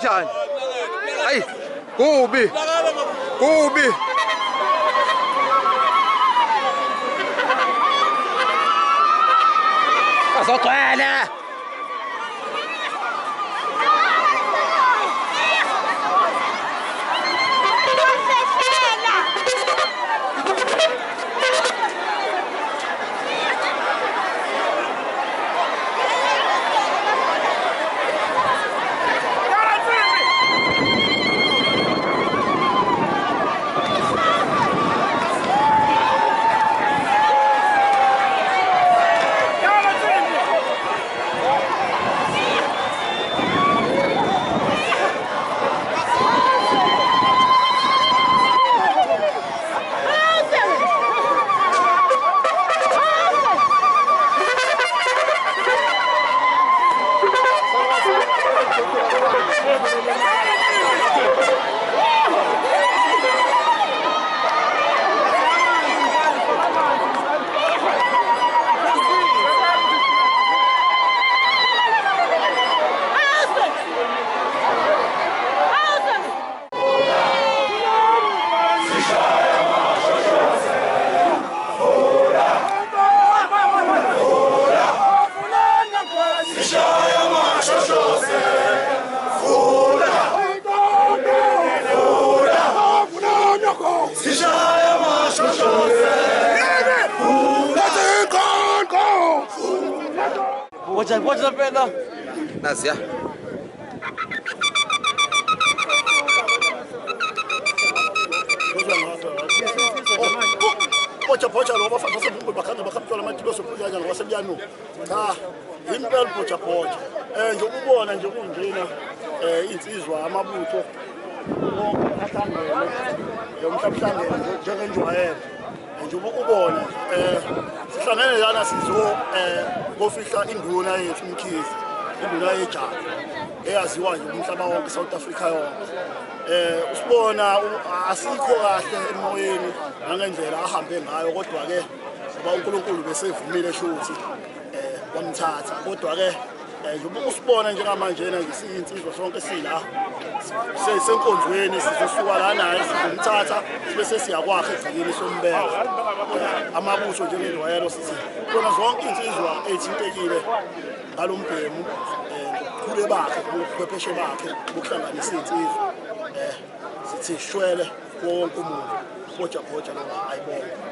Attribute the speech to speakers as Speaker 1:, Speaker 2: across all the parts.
Speaker 1: kanjani? Hayi, kubi. Kubi. Azogcwele.
Speaker 2: What's up, Brenda?
Speaker 1: Nice, yeah.
Speaker 3: Pocha lo bafana sebumbu bakhanda bakhamthola amathibo sophuzanya ngwasebyano cha impela pocha nje ukubona nje kunjena insizwa amabutho wonke ahlangene yomhlangano njengenjwayelo nje ukubona sihlangene lana sizo kofihla induna yethu Mkhize induna yejana eyaziwa nje umhlaba wonke South Africa yonke usibona asikho kahle emoyeni ngangendlela ahambe ngayo kodwa ke ngoba uNkulunkulu besevumile shuthi wamthatha kodwa ke njengoba usibona njengamanje nje siyinsizwa sonke sila sesenkonzweni sizosuka la naye sizomthatha bese siyakwakhe egcikeni sombeko amabutho njengendwayelo sithi khona zonke insizwa ethintekile ngalombhemu khule bakhe ubuchwepheshe bakhe bokuhlanganisa insizwa sithi shwele wonke umuntu pocha lo ayibona.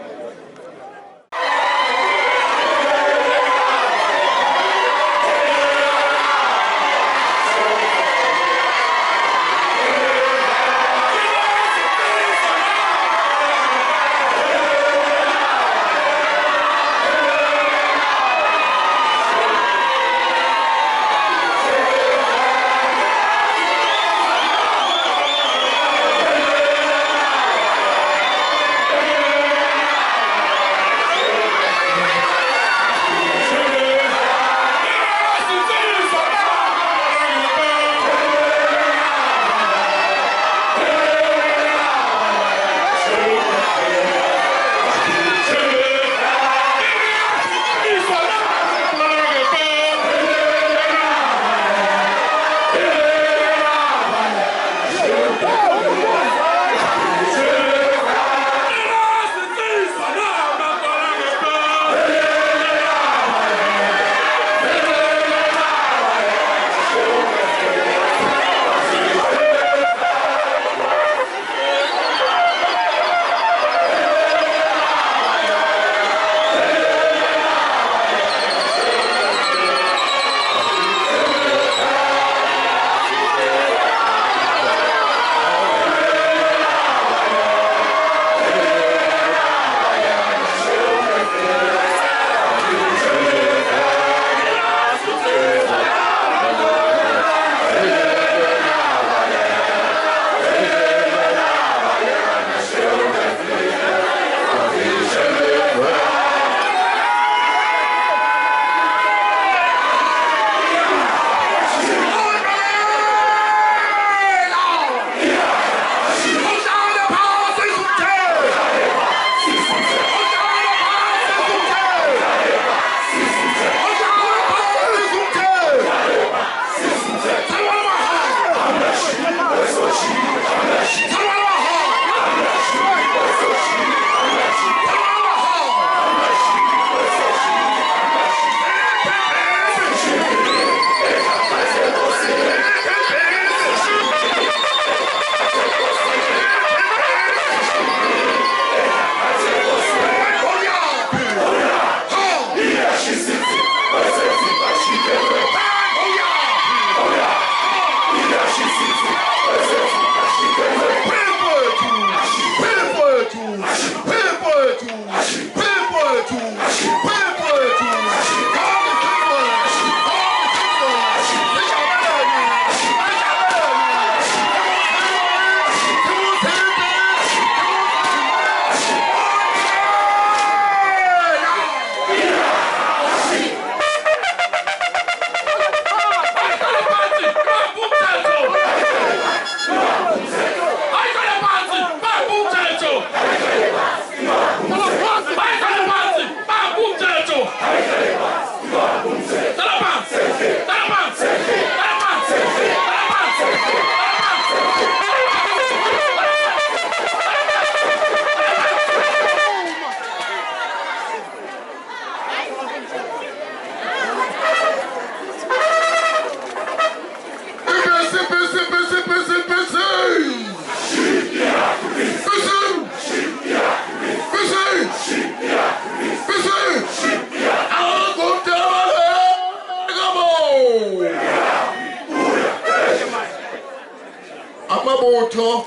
Speaker 2: AMABUTHO.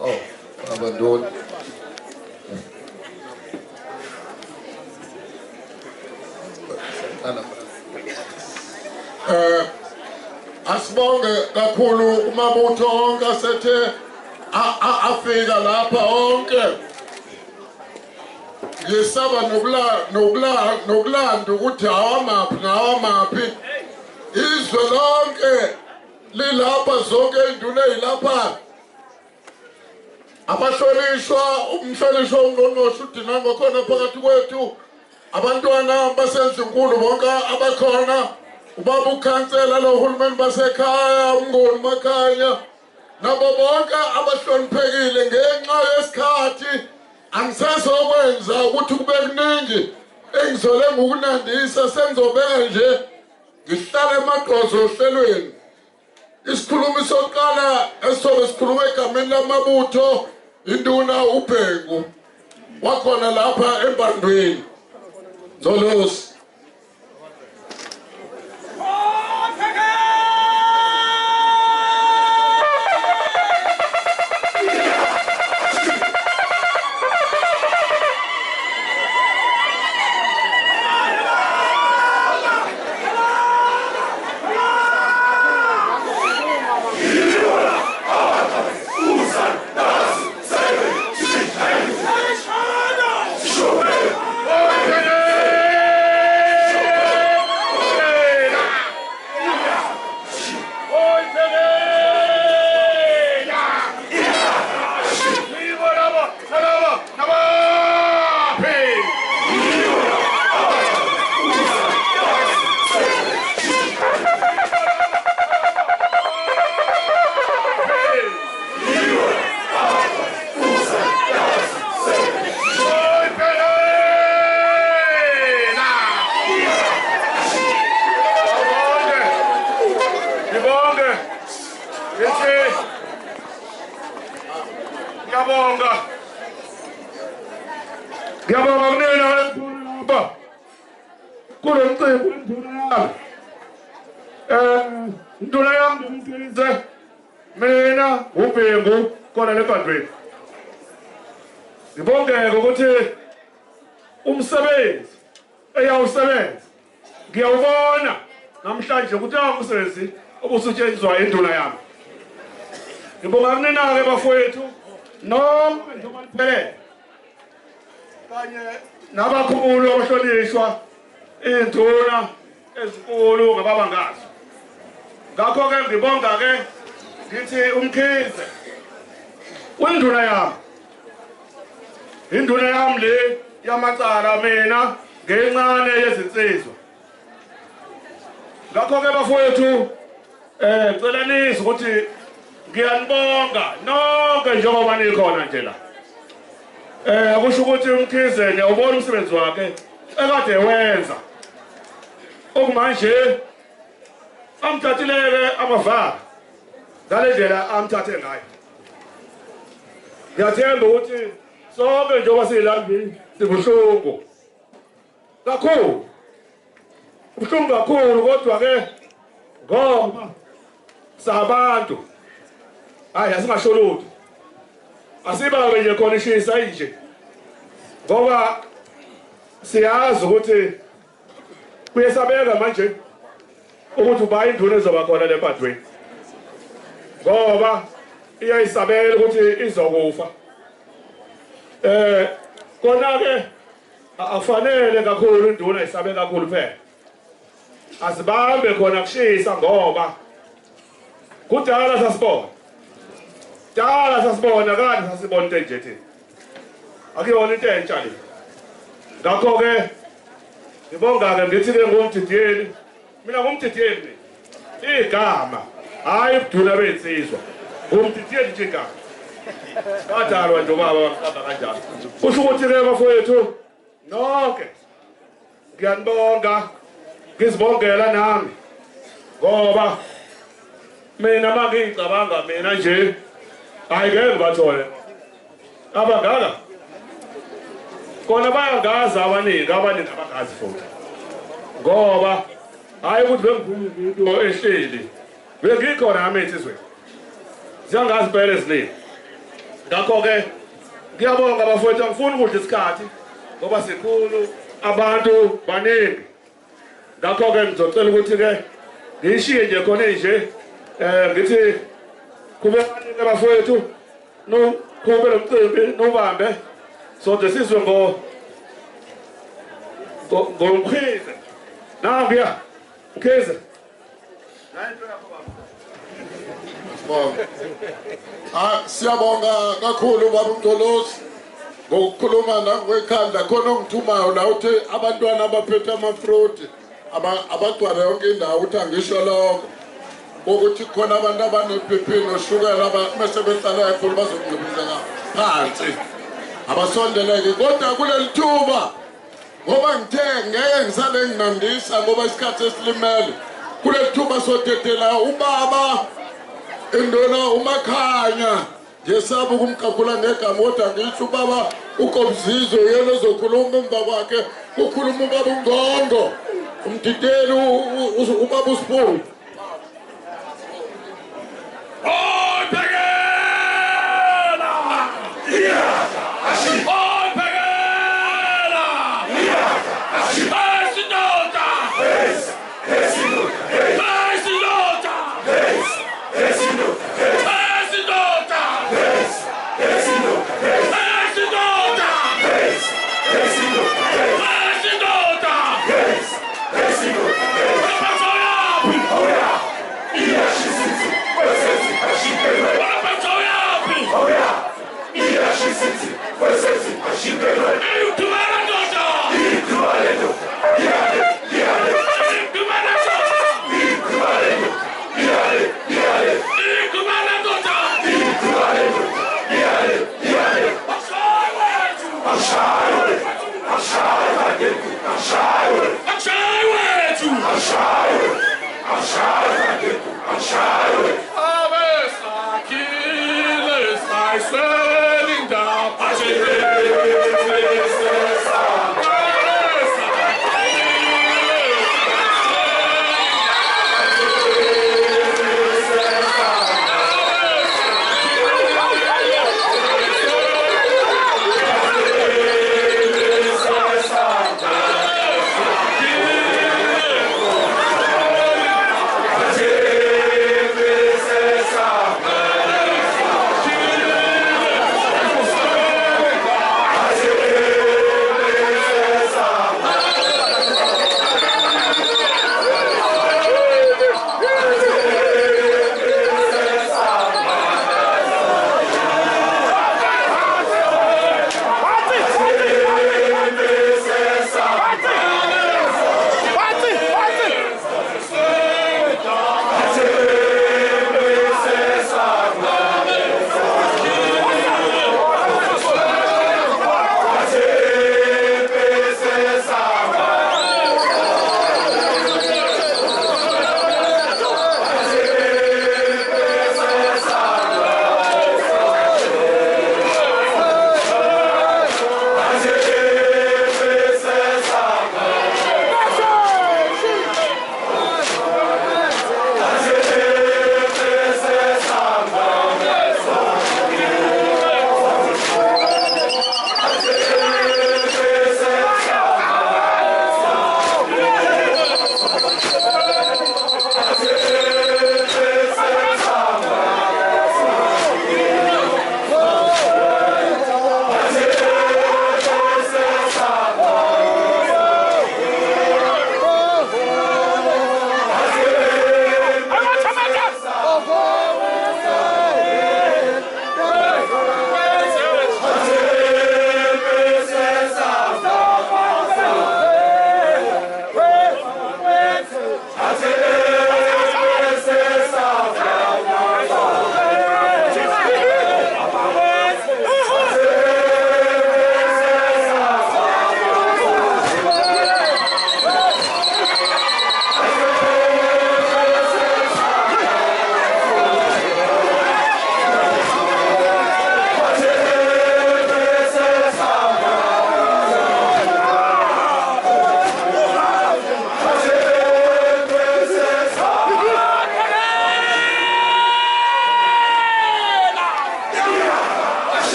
Speaker 2: Oh, Nduna. Asibonge kakhulu AMABUTHO onke asethe afika lapha onke. Ngisaba nokulanda ukuthi awamaphi izwe lonke lilapha zonke induna ezilapha abashonishwa umshonishwa ongqongqoshe udina ngokhona phakathi kwethu abantwana basezinkulu bonke abakhona ubaba ukhansela lohulumeni basekhaya umngoni makhanya nabo bonke abahloniphekile ngenxa yesikhathi angisazokwenza ukuthi kube kuningi engizole ngokunandisa sengizobeka nje ngihlale emagqozo ohlelweni isikhulumi sokuqala esizobe sikhuluma egameni lamabutho induna uBhengu wakhona lapha embandweni Zolosi Nduna yami Mkhize mina uBhengu khona lebandweni ngibongeke ukuthi umsebenzi eyawusebenza ngiyawubona namhlanje ukuthi umsebenzi obusetshenziswa induna yami ngibonga kunina-ke bafowethu nonke njengoba liphelele kanye nabakhulu abahlonishwa induna ezinkulu ngababa ngazo ngakho-ke ngibonga-ke ngithi uMkhize induna yami le yamacala mina ngencane yezinsizwa ngakho-ke bafowethu Cela nizwe ukuthi ngiyanibonga nonke njengoba nikhona nje la. Kusho ukuthi Mkhize ngiyawubona umsebenzi wakhe ekade wenza. Okumanje amthathileke amavaka. Ngale ndlela amthathe ngayo. Ngiyathemba ukuthi sonke njengoba siyilandini sibuhlungu. Kakhulu. Ubuhlungu kakhulu kodwa ke ngoba sabantu hayi asingasho lutho. Asibabe nje khona ishisa nje. Ngoba siyazi ukuthi kuyesabeka manje ukuthi uba induna ezoba khona lempathweni. Ngoba iyayisabela ukuthi izokufa. Kona ke afanele kakhulu induna isabe kakhulu phela. Asibambe khona kushisa ngoba kudala sasibona. Dala sasibona kade sasibona into enje thina. Akuyona into entsha le. Ngakho ke ngibonga ke ngithi ke ngumdidiyeli. Mina ngumdidiyeli. Igama hayi ubuduna bensizwa. Ngumdidiyeli nje igama. Badalwa nje baba baqaba kanjalo. Kusho ukuthi ke bafowethu nonke ngiyanibonga. Ngizibongela nami. Ngoba mina mangicabanga mina nje ayike ngibathole. Abangaka kona bayangaza abaningi abangazi futhi. Ngoba hayi ukuthi bengivuma into ehleli. Bengikhona nami insizwe. Siyangazi phela eziningi. Ngakho ke ngiyabonga bafowethu angifuni ukudla isikhathi ngoba sikhulu abantu baningi. Ngakho ke ngizocela ukuthi ke ngishiye nje khona nje ngithi kube banike bafowethu no kube lo mcimbi nobambe so desizwe Mkhize. Nangiya Mkhize.
Speaker 4: Siyabonga kakhulu baba Mdolozi ngokukhuluma nangekhanda khona ngithumayo la uthi abantwana abaphethe amafruit abagcwala yonke indawo uthi angisho lokho ukuthi khona abantu abaneBP noshukela bese behlala ekhulu bazokugcibuzela phansi abasondeleke kodwa kuleli thuba ngoba ngithe ngeke ngisale nginandisa ngoba isikhathi esilimele kuleli thuba sotetela ubaba Nduna umakhanya ngesaba ukumqaphula ngegama kodwa ngisho ubaba uKomzizo yena ozokhuluma emva kwakhe ukhuluma ubaba uNgongo umdideli ubaba uSqumfe.
Speaker 2: I swear in the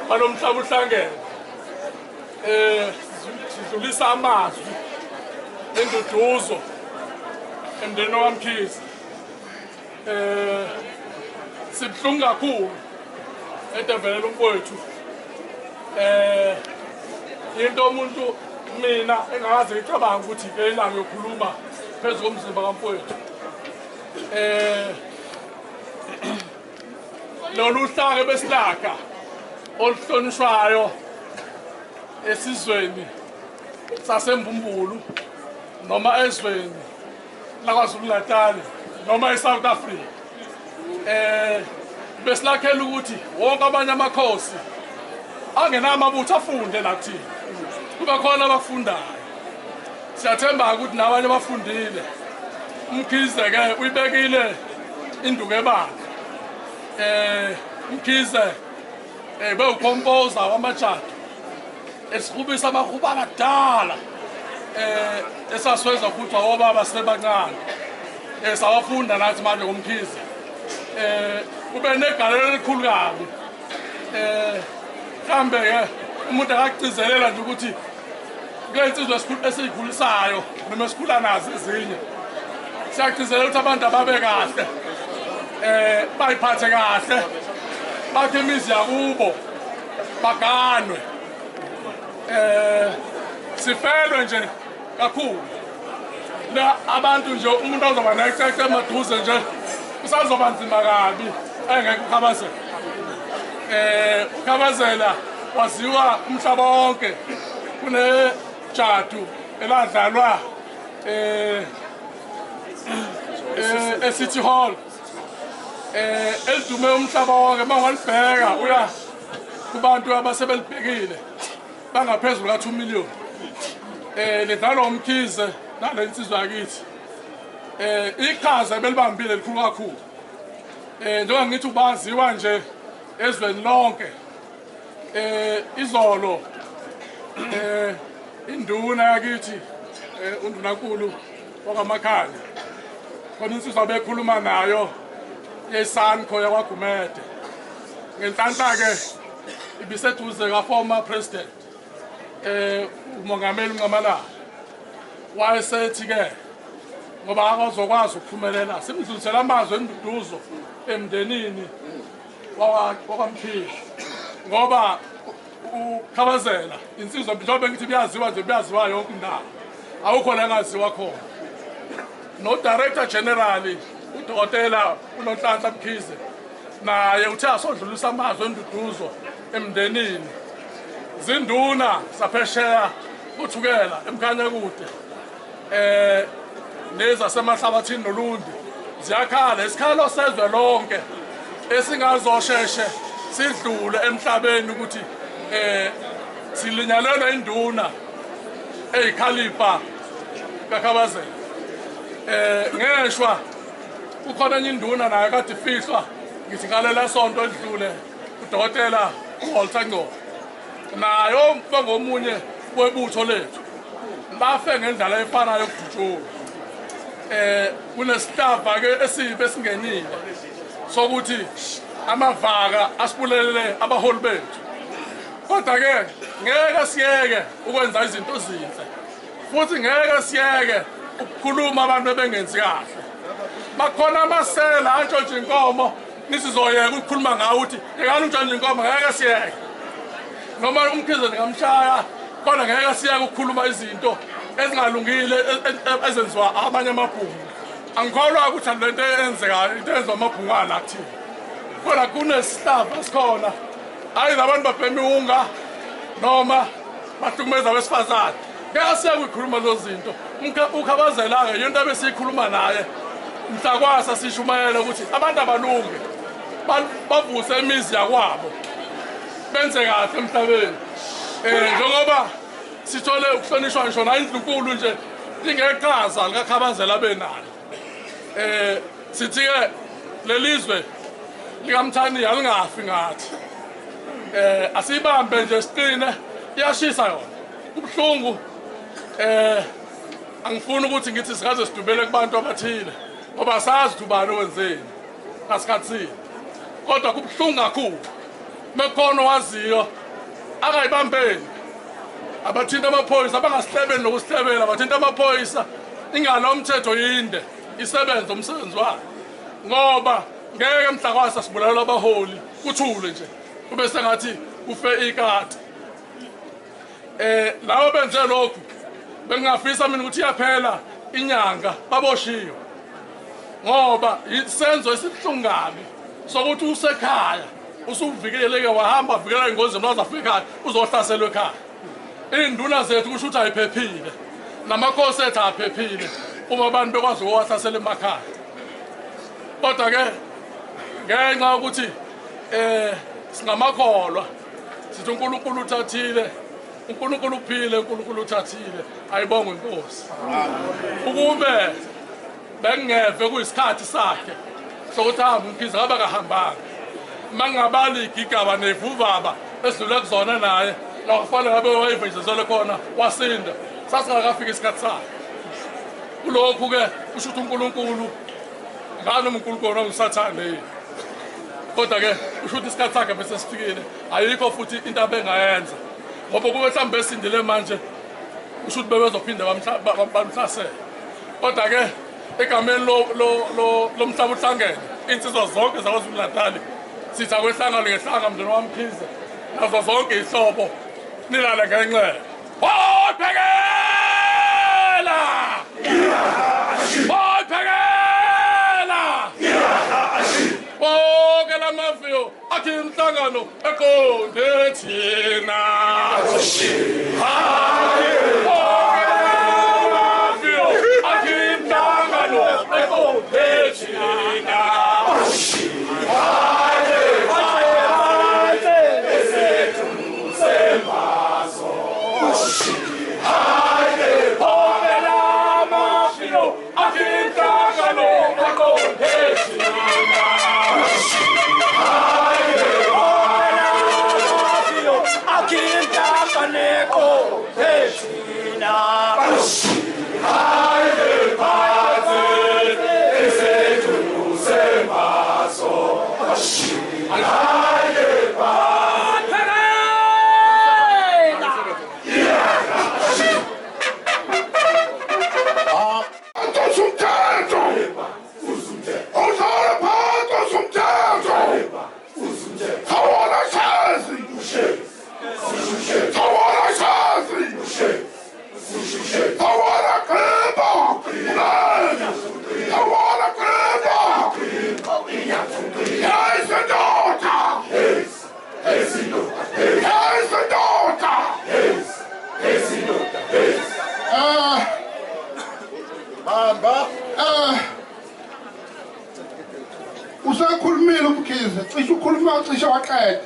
Speaker 2: Adlala UHLANGENE sidlulisa amazwi enduduzo emndeni waMkhize sibhlungu kakhulu edevelela umfowethu into umuntu mina engakaze ngicabanga ukuthi ke ilanga yokukhuluma phezulu komzimba kamfowethu lolu hlanga besilaka oluhlonishwayo esizweni saseMBUMBULU noma ezweni lakwaZulu Natal noma eSouth Africa besilakhela ukuthi wonke abanye amakhosi angena amabutho afunde nakuthina kuba khona abafundayo siyathemba ukuthi nabanye abafundile Mkhize ke uyibekile induku ebanga Mkhize bewucomposer wamajado esihubisa amahuba amadala esasweza ukuthi awobaba sebancane sawafunda nathi manje ngomkhize kube negalelo elikhulu kabi mhlambe ke umuntu akagcizelela nje ukuthi kule insizwe esiyikhulisayo noma esikhula nazo ezinye siyagcizelela ukuthi abantu ababe kahle bayiphathe kahle bakhe imizi yakubo baganwe sifelwe nje kakhulu la abantu nje umuntu azoba necece emaduze nje kusazoba nzima kabi engeke ukhabazela. Ukhabazela waziwa umhlaba wonke kunejadu eladlalwa City Hall elidume umhlaba wonke mangolibheka uya kubantu abasebelibhekile bangaphezulu ka 2 million ledlalwa Mkhize nalensizwa yakithi iqhaza belibambile likhulu kakhulu njengoba ngithi ubaziwa nje ezweni lonke izolo induna yakithi undunankulu wakamakhaya khona insizwa bekhuluma nayo yeSANCO yakwaGumede ngenhlanhla ke ibiseduze ka former president umongameli uNcamalala wayesethi ke ngoba akazokwazi ukuphumelela simdlulisela amazwi enduduzo emndenini wakwaMkhize ngoba ukhabazela insizwa njengoba ngithi biyaziwa nje biyaziwa yonke indawo awukho la engaziwa khona no director general udokotela uNonhlanhla Mkhize naye uthe asodlulisa amazwi enduduzo emndenini zinduna saphesheya uthukela emkhanya kude neza semahlabathini nolundi ziyakhala isikhalo sezwe lonke esingazosheshe sidlule emhlabeni ukuthi silinyalelwe induna eyikhalifa kakhabazela ngeshwa ukhona enye induna naye kade ifihlwa ngithi ngalela sonto edlule udokotela uWalter Ngcobo nayo ngomunye webutho lethu bafe ngendlela efanayo yokudutshula kunesitafa ke esibe esingenile sokuthi amavaka asibulele abaholi bethu kodwa ke ngeke siyeke ukwenza izinto ezinhle futhi ngeke siyeke ukukhuluma abantu bengenzi kahle bakhona amasela antshontshe inkomo nisizoyeka ukukhuluma ngawo ukuthi ekani untshontshe inkomo ngeke siyeke noma uMkhize ngamshaya kodwa ngeke siyeke ukukhuluma izinto ezingalungile ezenziwa abanye amabhungu angikholwa ukuthi lento eyenzekayo into enziwa amabhungu alathi kodwa kunesihlava sikhona hayi labantu babhema iwunga noma bahlukumeza abesifazane ngeke siyeke ukukhuluma lezo zinto ukhabazela-ke yonto abesiyikhuluma naye mhlakwasa sishumayela ukuthi abantu abalunge bavuse imizi yakwabo benze kahle emhlabeni njengoba sithole ukuhlonishwa ngisho na indlunkulu nje lingeqhaza likakhabazela benalo sithi-ke lelizwe likamthani alingafi ngathi asiyibambe nje siqine iyashisa yona kubuhlungu angifuni ukuthi ngithi sikaze sidubele kubantu abathile ngoba sazi ukuthi ubani owenzeni ngasikhathini kodwa kubuhlungu kakhulu mekhona owaziyo akayibambeni abathinta amaphoyisa abangasihlebeni nokusihlebela abathinta amaphoyisa ingalo umthetho yinde isebenza umsebenzi wayo ngoba ngeke mhlakwasa sibulalela abaholi kuthule nje kube sengathi kufe ikati lawo benze lokhu bengingafisa mina ukuthi iyaphela inyanga baboshiwe ngoba isenzo esibuhlungu kabi sokuthi usekhaya usuvikeleke wahamba vikela ingozini wazafika ekhaya uzohlaselwa ekhaya induna zethu kusho ukuthi ayiphephile namakhosi ethu aphephile uma abantu bekwazi ukuwahlasela emakhaya kodwa-ke ngenxa yokuthi singamakholwa sithi uNkulunkulu uthathile uNkulunkulu uphile uNkulunkulu uthathile ayibonge inkosi ukube bengeve kuyisikhathi sakhe sokuthi hamba uMkhize ngaba kahambanga mangabali igigaba nevuvaba esidlule kuzona naye lakufanele ngabe wayivezezele khona wasinda sasingakafika isikhathi sakhe kulokhu-ke kusho ukuthi uNkulunkulu ngani uNkulunkulu ongisathane kodwa-ke kusho ukuthi isikhathi sakhe bese sifikile ayikho futhi into abengayenza ngoba kube mhlawumbe besindile manje kusho ukuthi bebezophinde bamhlasele kodwa-ke egameni lomhlaba uhlangene iy'nsizwa zonke zaKwaZulu-Natali sithi akwehlangane ngehlanga mndeni waMkhize nazo zonke iy'hlobo nilale ngenxele Boyphekela! amaviyo akhe inhlangano eqonde thina amaviyo akhe inhlangano eqonde thina
Speaker 4: usakhulumile Mkhize cishe ukhuluma cishe waqeda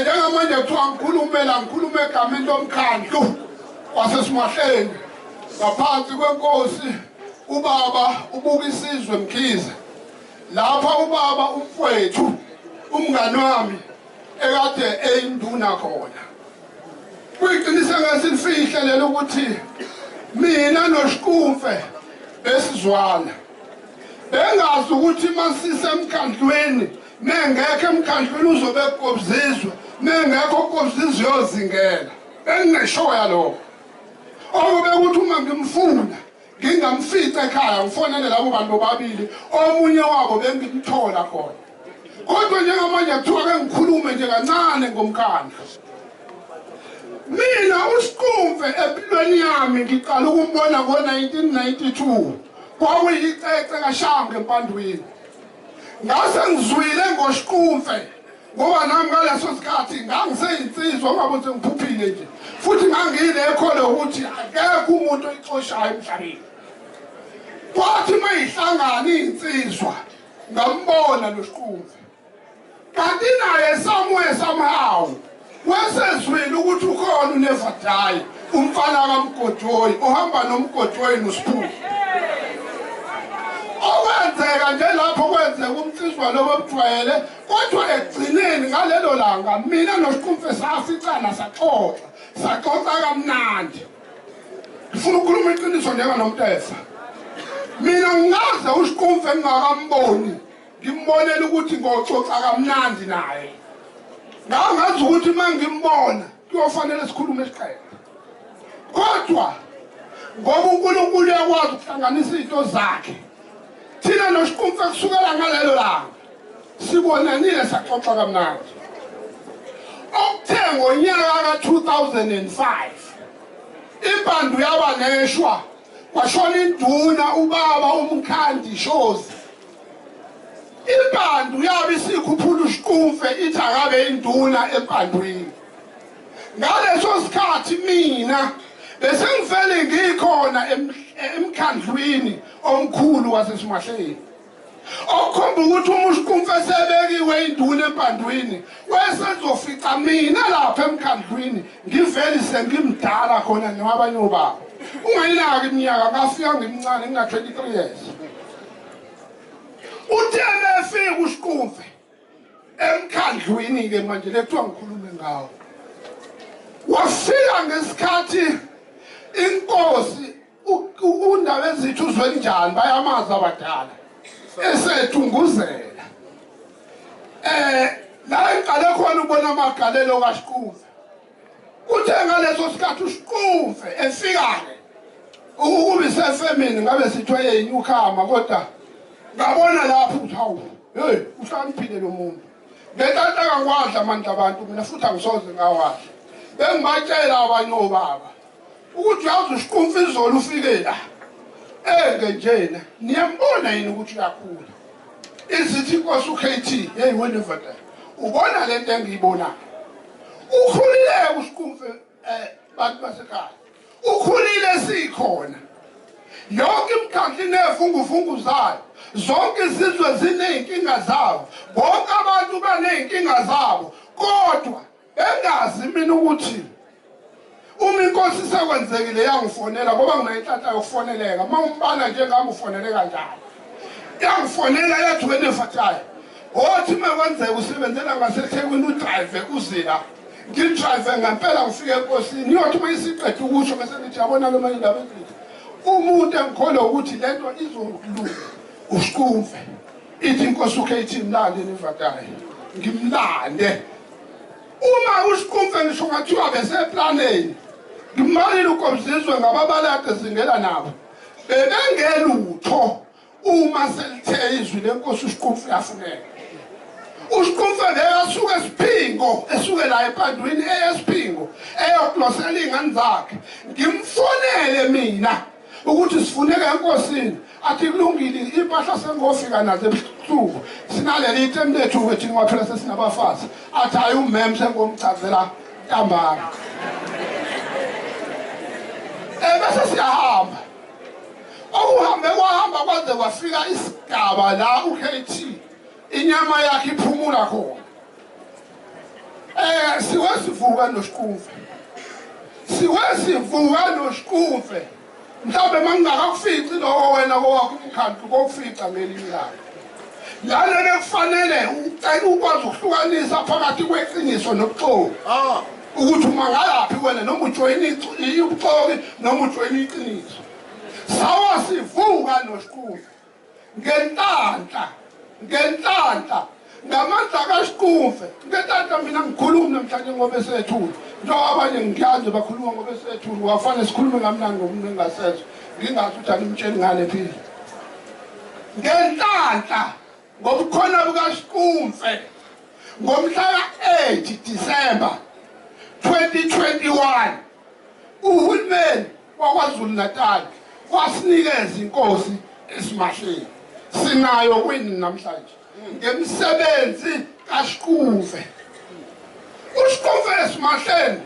Speaker 4: njengamanje kuthiwa ngikhulume egameni lomkhandlu wasesimahleni ngaphansi kwenkosi ubaba ubuka isizwe Mkhize lapha ubaba umfowethu umngani wami ekade eyinduna khona kuyiqinisa ngasilifihle lelo ukuthi mina noSqumfe besizwana bengazi ukuthi masise emkhandlweni mengekho emkhandlweni uzobe ekobzizwe mengekho okobzizwe yozingela bengingeshoya lokho okube ukuthi uma ngimfuna ngingamfica ekhaya ngifonele labo bantu bobabili omunye wabo bengimthola khona kodwa njengamanje kuthiwa ke ngikhulume nje kancane ngomkhandlu mina uSqumfe empilweni yami ngiqala ukumbona ngo-1992 kwakuyicece kashange empandweni ngase ngizwile ngoSqumfe ngoba nami ngaleso sikhathi ngangiseyinsizwa ungabe ukuthi ngiphuphile nje futhi ngangilekho lokuthi akekho umuntu oyixoshayo emhlabeni kwathi mayihlangana iy'nsizwa ngambona noSqumfe kanti naye somehow wesezwile ukuthi ukhona unevadayi umfana kaMgojoyi ohamba noMgojoyi noSipho okwenzeka nje lapho kwenzeka umsizwa lo bobujwayele kodwa ekugcineni ngalelo langa mina noSqumfe saficana saxoxa kamnandi ngifuna ukukhuluma iqiniso njenganomtesa mina ngaze uSqumfe ngingakamboni ngimbonela ukuthi ngoxoxa kamnandi naye ngangazi ukuthi mangimbona kuyofanele sikhulume esiqede kodwa ngoba uNkulunkulu uyakwazi ukuhlanganisa izinto zakhe thina noSqumfe kusukela ngalelo langa sibonanile saxoxa kamnandi okuthe ngonyaka ka-2005 impandu yaba neshwa kwashona induna ubaba uMkhandi Shozi impandu yabe isikhuphula uSqumfe ithi akabe induna empandweni ngaleso sikhathi mina bese ngivele ngikhona emkhandlwini omkhulu wasesimahleni okhomba ukuthi uSqumfe sebekiwe induna empandweni wesezofica mina lapha emkhandlwini ngivele sengimdala khona nabanye obaba ungayinaki iminyaka ngafika ngimncane ngina-23 years uthe efika uSqumfe emkhandlwini-ke manje lekuthiwa ngikhulume ngawo wafika ngesikhathi inkosi undaba ezithu uzwenjani bayamazi abadala esethunguzela la ngiqale khona ubona amagalelo kaSqumfe uthe ngaleso sikhathi uSqumfe efika-ke ukube isefemini ngabe sithiwa yenyukhama kodwa ngabona lapho ukuthi hawu hey uhlaniphile lo muntu ngetata kangwadla amandla abantu mina futhi angisoze ngawadla bengibatshela abanye obaba ukuthi uyazi uSqumfe izolo ufike la njena niyambona yini ukuthi uyakhula
Speaker 5: isithi inkosi uKT hey wena mfana ubona lento engiyibona ukhulile uSqumfe bantu basekhaya ukhulile sikhona yonke imkhandli nefungu zayo zonke izizwe zineyinkinga zabo bonke abantu baneyinkinga zabo kodwa bengazi mina ukuthi uma inkosi sekwenzekile yangifonela ngoba nginayinhlanhla yokufoneleka mawumbana njengami ufonele kanjani yangifonela yathi wena fathayo othi makwenzeka usebenzela ngaseThekwini udrive uzila ngidrive ngempela ngifike enkosini yothi mayisiqedwe ukusho bese ngithi yabona ke manje indaba ezithi umuntu engikholwa ukuthi lento izolunga uSqumfe ithi inkosi uKT mlande nivatayo ngimlande uma uSqumfe ngisho ngathiwa beseplaneni ngimalile ukomzizwe ngababalade zingela nabo bebengelutho uma selithe izwi lenkosi uSqumfe yafuneka uSqumfe asuke esiphingo esuke la ePandweni eyesiphingo eyokulosela ingane zakhe ngimfonele mina ukuthi sifuneke enkosini athi kulungile impahla sengofika nazo ebusuku sinaleli item lethu wethi ngophela sesinabafazi athi hayi ummem sengomchazela ntambama bese siyahamba okuhambe kwahamba kwaze kwafika isigaba la uKT inyama yakhe iphumula khona siwesivuka noSqumfe mhlawumbe mangingakakufici lokho wena kowakho umkhandlu kokufica ngelinye lakho lana bekufanele ucela ukwazi ukuhlukanisa phakathi kweqiniso nobuxoki ukuthi uma ngayaphi wena noma ujoyina ubuxoki noma ujoyina iqiniso sawa sivuka noSqumfe ngenhlanhla ngamandla kaSqumfe ngenhlanhla mina ngikhuluma namhlanje ngoba esethula njengoba abanye ngiyazi bakhuluma ngoba esethula wafanele sikhulume ngamnandi ngomuntu engasezwe ngingathi uthi animtsheni ngale phila ngenhlanhla ngobukhona bukaSqumfe ngomhla ka-8 December 2021 uhulumeni wakwaZulu Natal wasinikeza inkosi esimahleni sinayo kwini namhlanje ngemsebenzi kaSqumfe uSqumfe esimahleni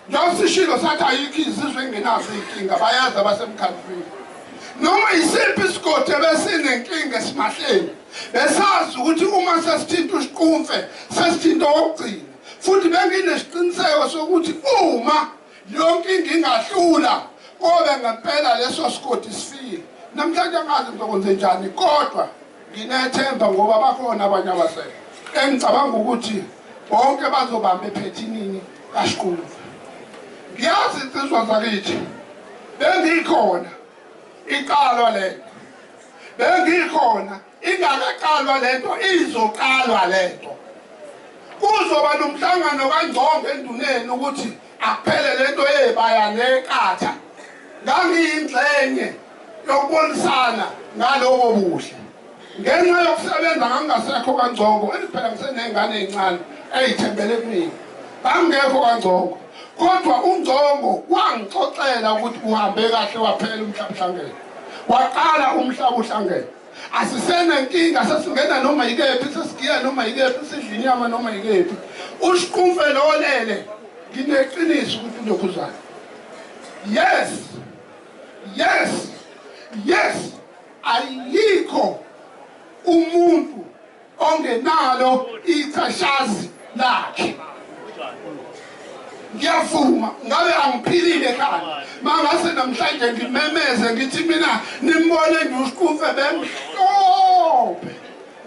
Speaker 5: njosishilo sathi ayikho izizwe engenazo inkinga bayazi abasemkhandlwini noma isiphi isigodi besinenkinga esimahleni besazi ukuthi uma sesithinta uSqumfe sesithinta okugcina futhi benginesiqiniseko sokuthi uma yonke inkinga ingahlula kobe ngempela leso sigodi sifile namhlanje angazi ngizokwenza njani kodwa nginethemba ngoba bakhona abanye abasele engicabanga ukuthi bonke bazobamba ephethini kaSqumfe ngiyazi insizwa zakithi bengikhona iqalwa lento bengikhona ingakaqalwa lento izoqalwa lento kuzoba nomhlangano kaNgcongo enduneni ukuthi akuphele lento ebaya nekatha ngangiyingxenye yokubonisana ngalobo buhle ngenxa yokusebenza ngangasekho kaNgcongo eliphela ngisenengane ezincane ezithembele kumina bangekho kaNgcongo kodwa uNgcongo wangixoxela ukuthi uhambe kahle waphela umhlabuhlangene waqala umhlaba uhlangene asisenenkinga sesingena noma yikephi sesigiya noma yikephi sidla inyama noma yikephi uSqumfe lolele ngineqiniso ukuthi ulokhuzana yes ayikho umuntu ongenalo ichashazi lakhe ngiyavuma ngabe angiphilile ekhaya mangase namhlanje ngimemeze ngithi mina nimbone nje uSqumfe bemhlophe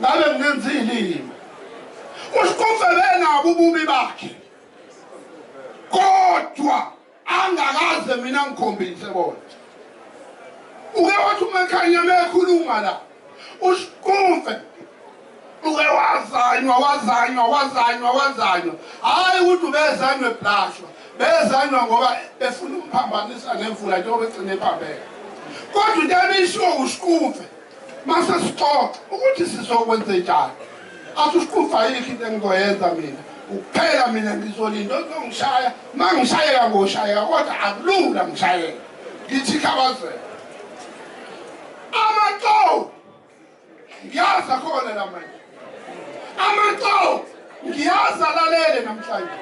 Speaker 5: ngabe ngenza ilimi uSqumfe benabo ububi bakhe kodwa angakaze mina ngikhombise bona uke wathi uma ekhanya mekhuluma la uSqumfe uke wazanywa hayi ukuthi ubezanywe eblashwa bezanywa ngoba befuna umphambanisa nemvula njengoba egcine ephambeka kodwa into ebisho uSqumfe mase sixoxa ukuthi sizokwenza njani athi uSqumfe ayikho into engizoyenza mina ukuphela mina ngizolinda uzongishaya mangishayeka ngoshayeka kodwa akulula ngishayeka ngithi khabazela amaxo ngiyazi akhona la manje amaxo ngiyazi alalele namhlanje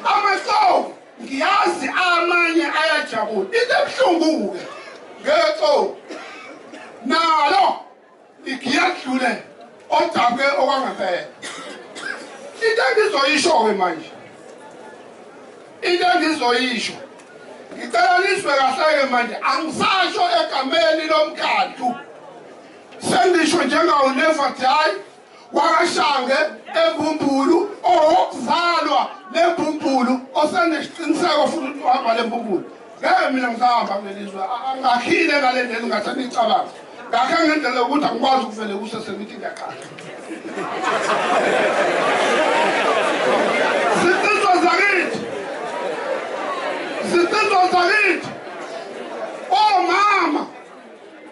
Speaker 5: amaxo ngiyazi amanye ayajabula into ebuhlungu ngexo nalo ikiyadlule odabe okwangempela into engizoyisho ke manje into engizoyisho ngicela nizwe kahle ke manje angisasho egameni lomkhandlu sendisho njengawo never die wakashange embumbulu owokuzalwa lembumbulu osenesiqiniseko futhi uhamba lembumbulu ngeke mina ngisahamba kulelizwe angakhile ngale ndlela ngathani icabanga ngakhe ngendlela ukuthi angikwazi ukuvele kusesengithi ngiyaqala Sitizwa zakithi omama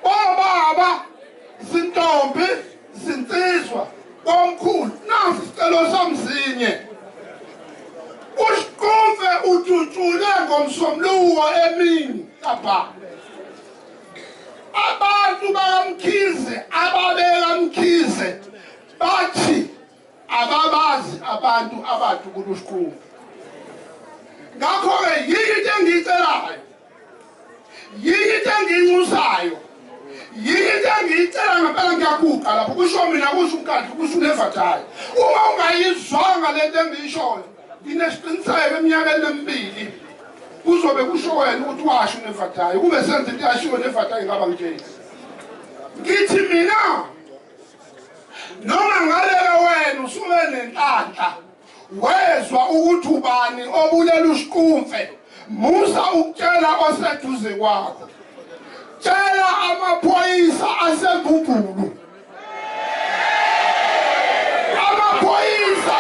Speaker 5: obaba zintombi zinsizwa omkhulu nasi isicelo samzinye uSqumfe utshutshule ngomsombuluko emini lapha abantu baMkhize ababeka Mkhize bathi ababazi abantu abathu kuSqumfe ngakho ke yini engicelayo yini enginxusayo yini engicela ngempela ngiyaguqa lapho kusho mina kusho umkhandlu kusho unevathayo uma ungayizwanga lento engiyishoyo nginesiqiniseko eminyakeni emibili kuzobe kusho wena ukuthi washo unevathayo kube senze into yashiwo nevathayo ngaba ngitshela ngithi mina noma ngaleka wena usuke nenhlanhla wezwa ukuthi ubani obulela uSqumfe musa ukutshela oseduze kwakho tshela amaphoyisa asembumbulu amaphoyisa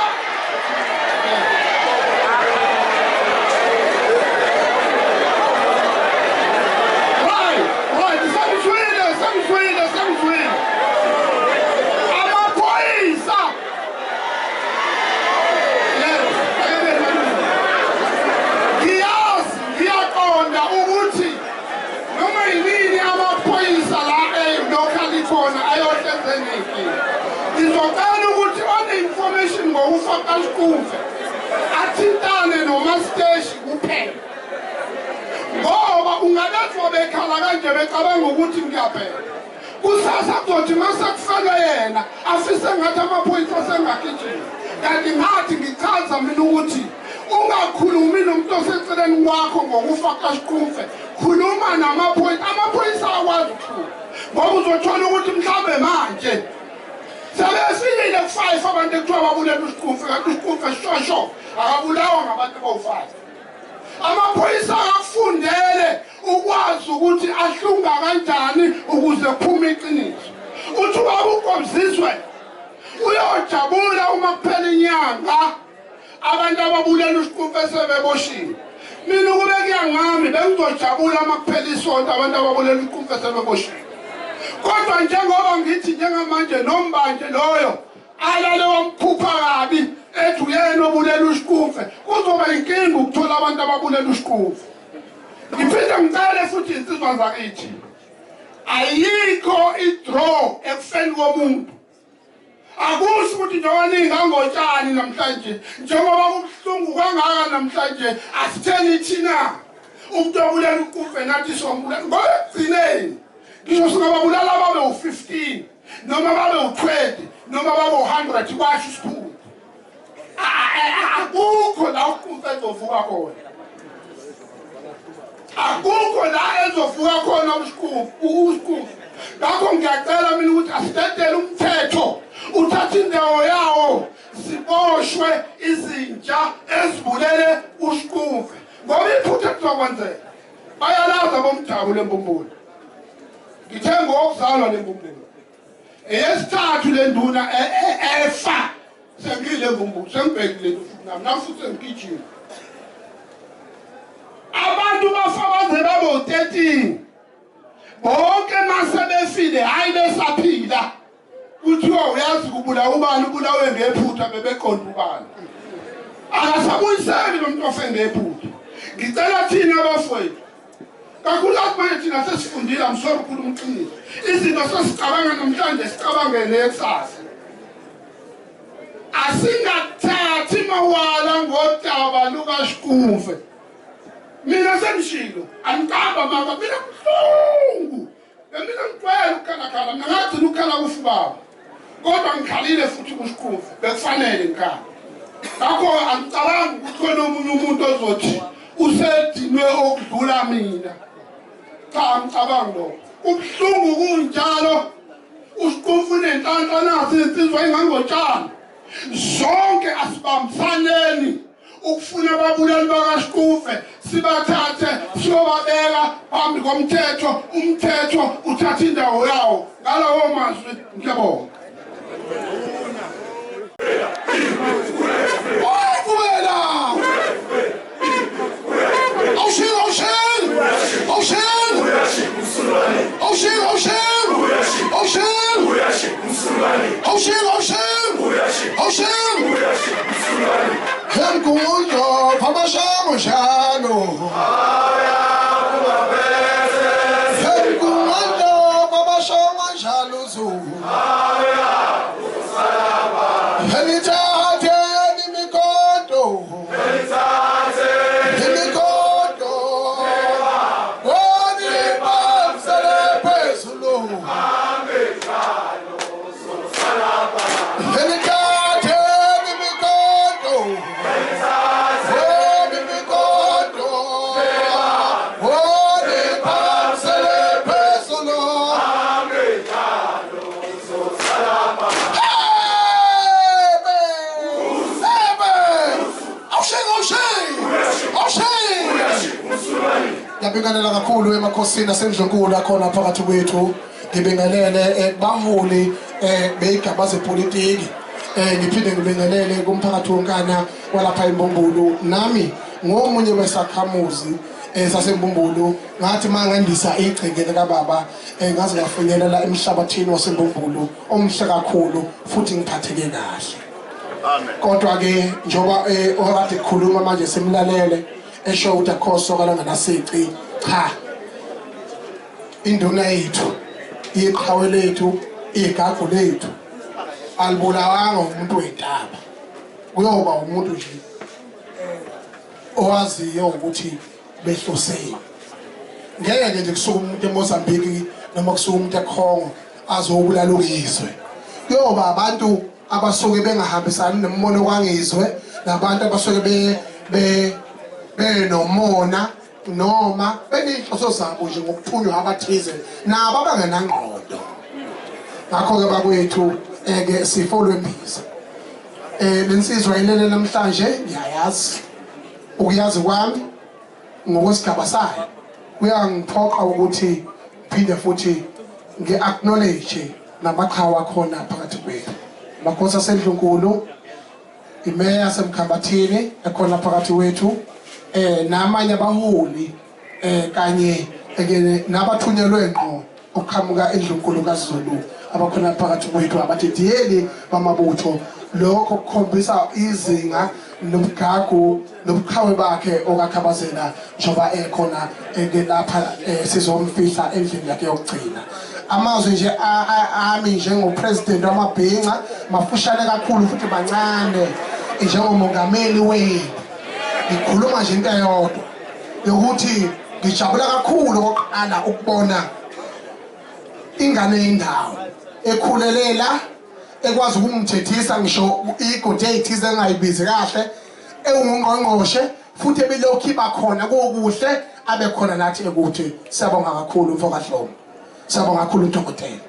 Speaker 5: right samswile amaphoyisa ngiyaqonda ukuthi noma yini amaphoyisa la locally khona ayohlenzeniki ngizocela ukuthi one-information ngokufa kaSqumfe athintane nomasteshi kuphela ngoba ungabezwa bekhala kanje becabanga ukuthi ngiyaphela kusasa kuzothi mase kufanele yena afise ngathi amaphoyisa asengagijima kanti ngathi ngichaza mina ukuthi ungakhulumi nomuntu oseceleni kwakho ngokufa kaSqumfe khuluma namaphoyisa amaphoyisa akwazi ukukhuluma ngoba uzothola ukuthi mhlambe manje sebefikile ku-5 abantu ekuthiwa babulela uSqumfe kanti uSqumfe shosho akabulawa ngabantu abawu-5 amaphoyisa akafundele ukwazi ukuthi ahlunga kanjani ukuze kuphume iqiniso uthi ubaba uGomzizwe uyojabula uma kuphela inyanga abantu ababulela uSqumfe sebeboshiwe mina kube kuyangami bengizojabula uma kuphela isonto abantu ababulela uSqumfe sebeboshiwe kodwa njengoba ngithi njengamanje nombanje loyo alale wamphupha kabi ethi uyena obulela uSqumfe kuzoba inkinga ukuthola abantu ababulela uSqumfe ngiphinde ngicele futhi insizwa zakithi ayikho idraw ekufeni komuntu akusho ukuthi njengoba ningangotshani namhlanje njengoba kubuhlungu kangaka namhlanje asitheni thina umuntu obulela uSqumfe nathi sombulala ngoba ekugcineni ngisho singababulala babe u-15 noma babe u-20 noma babe u-100 kwasho isikhulu akukho la uSqumfe ezovuka khona akukho la ezovuka khona uSqumfe ngakho ngiyacela mina ukuthi asitetele umthetho uthathe indawo yawo siboshwe izinja ezibulele uSqumfe ngoba iphutha kuzokwenzeka bayalaza bomdabu lembumbulu ngithe ngokuzalwa lembumbulu eyesithathu le Nduna efa sengile embumbulu sengibhekile nami nafuthi sengigijima abantu bafa baze babe u-13 bonke masebefile hayi besaphila kuthiwa uyazi kubulawa ubani ubulawe ngephutha bebeqonda ubani akasabuyiseki lo muntu ofe ngephutha ngicela thina abafowethu kakhulukazi manje thina sesifundile amsoro ukhuluma uqiniso izinto sesicabanga namhlanje sicabangele eksasa asingathathi mawala ngodaba lukaSqumfe mina sengishilo angicamba maka mina kuhlungu mina ngicela ukukhala mina ngathi ukukhala kufubaba kodwa ngikhalile futhi kuSqumfe bekufanele ngikhala ngakho angicabanga ukuthi khona omunye umuntu ozothi usedinwe okudlula mina cha ngicabanga lokho ubuhlungu kunjalo uSqumfe unenhlanhla nathi insizwa ingangotshana zonke asibambisaneni ukufuna ababulali bakaSqumfe sibathathe siyobabeka phambi komthetho umthetho uthatha indawo yawo ngalawo mazwi ngiyabonga
Speaker 6: Embumbulu, Papa Shamo Shano. Embumbulu, Papa Shamo Shano Zu. Helitate ni mikondo. Mikondo. Wani babsele pesulo. Helitate ni mikondo. Ngibingelela kakhulu emakhosini asendlunkulu akhona phakathi kwethu ngibingelele baholi beigaba zepolitiki ngiphinde ngibingelele kumphakathi wonkana walapha eMbumbulu nami ngomunye wesakhamuzi saseMbumbulu ngathi mangandisa igceke kababa ngaze ngafinyelela emhlabathini waseMbumbulu omhle kakhulu futhi ngiphatheke kahle amen kodwa ke njoba okade kukhuluma manje simlalele esho ukuthi akhoso kalanganasici cha induna yethu iqhawe lethu igagu lethu alibulawanga umuntu wedaba kuyoba umuntu nje owaziyo ukuthi behloseni ngeke nje kusuka umuntu eMozambique noma kusuka umuntu eKongo azobulala ukizwe kuyoba abantu abasuke bengahambisani nemmono kwangizwe nabantu abasuke benomona noma benihloso zabo nje ngokuthunywa abathize nabo abangenangqondo ngakho ke bakwethu ke sifolwe imbiza lensizwa ilele namhlanje ngiyayazi ukuyazi kwami ngokwesigaba sayo kuyangiphoqa ukuthi phinde futhi ngi-acknowledge namaqhawe akhona phakathi kwethu makhosi asendlunkulu imeya yasemkhambathini ekhona phakathi wethu namanye abaholi kanye nabathunyelwe ngqo ukuqhamuka endlunkulu kaZulu abakhona phakathi kwethu abathetheli bamabutho lokho kukhombisa izinga nomgagu nobuqhawe bakhe okakhabazela njoba ekhona lapha sizomfihla endlini yakhe yokugcina amazwi nje ami njengopresident wamabhinqa mafushane kakhulu futhi bancane njengomongameli wethu ngikhuluma nje into eyodwa yokuthi ngijabula kakhulu oqala ukubona ingane yendawo ekhulelela ekwazi ukungithethisa ngisho igodi eyithize engayibizi kahle ewungqongqoshe futhi ebelokhu iba khona kokuhle abe khona nathi ekuthi siyabonga kakhulu mfokaDlomo siyabonga kakhulu uDokotela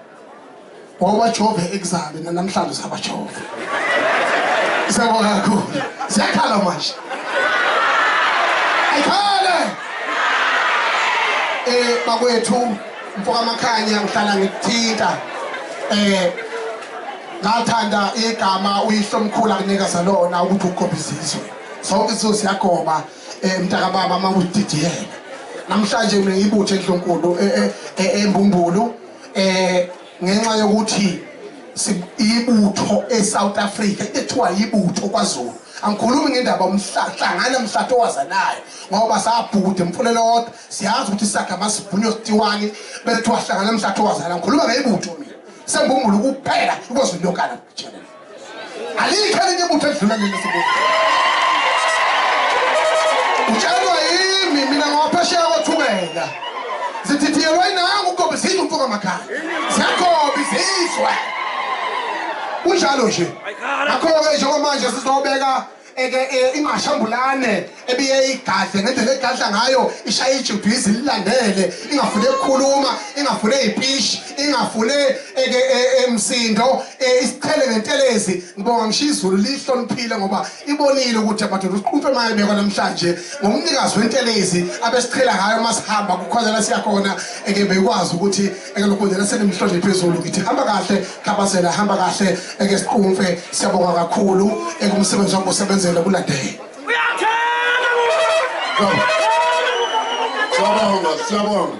Speaker 6: ngoba jove exam namhlanje sabajove siyabonga kakhulu siyakhala manje ayikhala bakwethu mfoka Makhanya ngihlala ngikuthinta ngathanda igama uyihlomkhulu akunikeza lona ukuthi ukhombisizwe sonke isizwe siyagoba mntaka baba mawudidiyela namhlanje ngiyibuthe endlunkulu eMbumbulu ngenxa yokuthi ibutho eSouth Africa ethiwa ibutho kwaZulu angikhulumi ngendaba umhlangana mhlatho wazanayo ngoba sabhude emfulelo wodwa siyazi ukuthi sakha masibhunyo stiwani bethu wahlangana mhlatho wazana ngikhuluma ngebutho mina sembumbulu kuphela ukwazulu yonkana jene alikho elinye ibutho edlula leli sibutho utshalwa yimi mina ngaphesheya kwathukela zithithiyelwa inangu ugobe zizwe umfuka amakhaya ziyagobe zizwe kunjalo nje akho-ke njengamanje sizobeka ingashambulane ebiye igadle ngendlela egadla ngayo ishaye ijubhizi lilandele ingafune ukukhuluma ingafune ipishi ingafune emsindo isiqhele nentelezi ngibonga ngisho izulu lihloniphile ngoba ibonile ukuthi amadoda uSqumfe mayebekwa namhlanje ngomnikazi wentelezi abesiqhela ngayo masihamba kukhona siyakhona bekwazi ukuthi lokuzela senemhlonje phezulu ngithi hamba kahle khabazela hamba kahle SQumfe siyabonga kakhulu kumsebenzi wakho usebenza kulandela
Speaker 4: siyabonga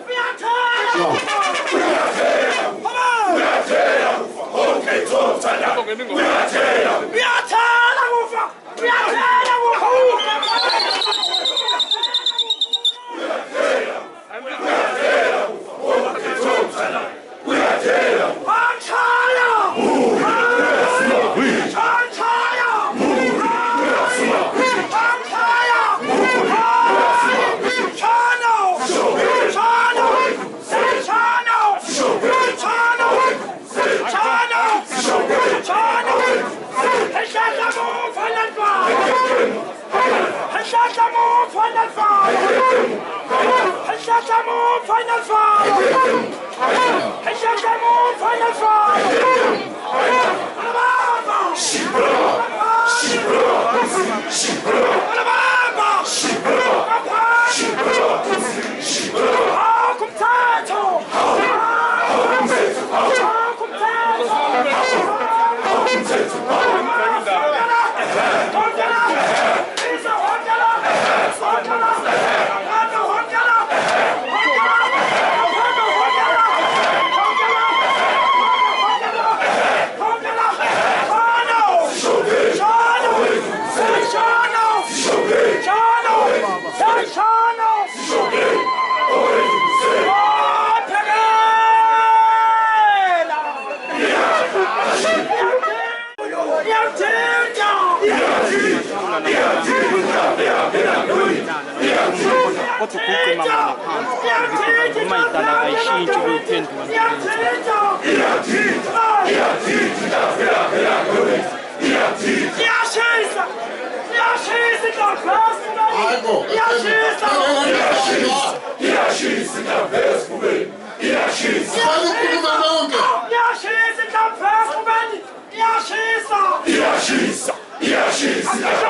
Speaker 5: Iyashisa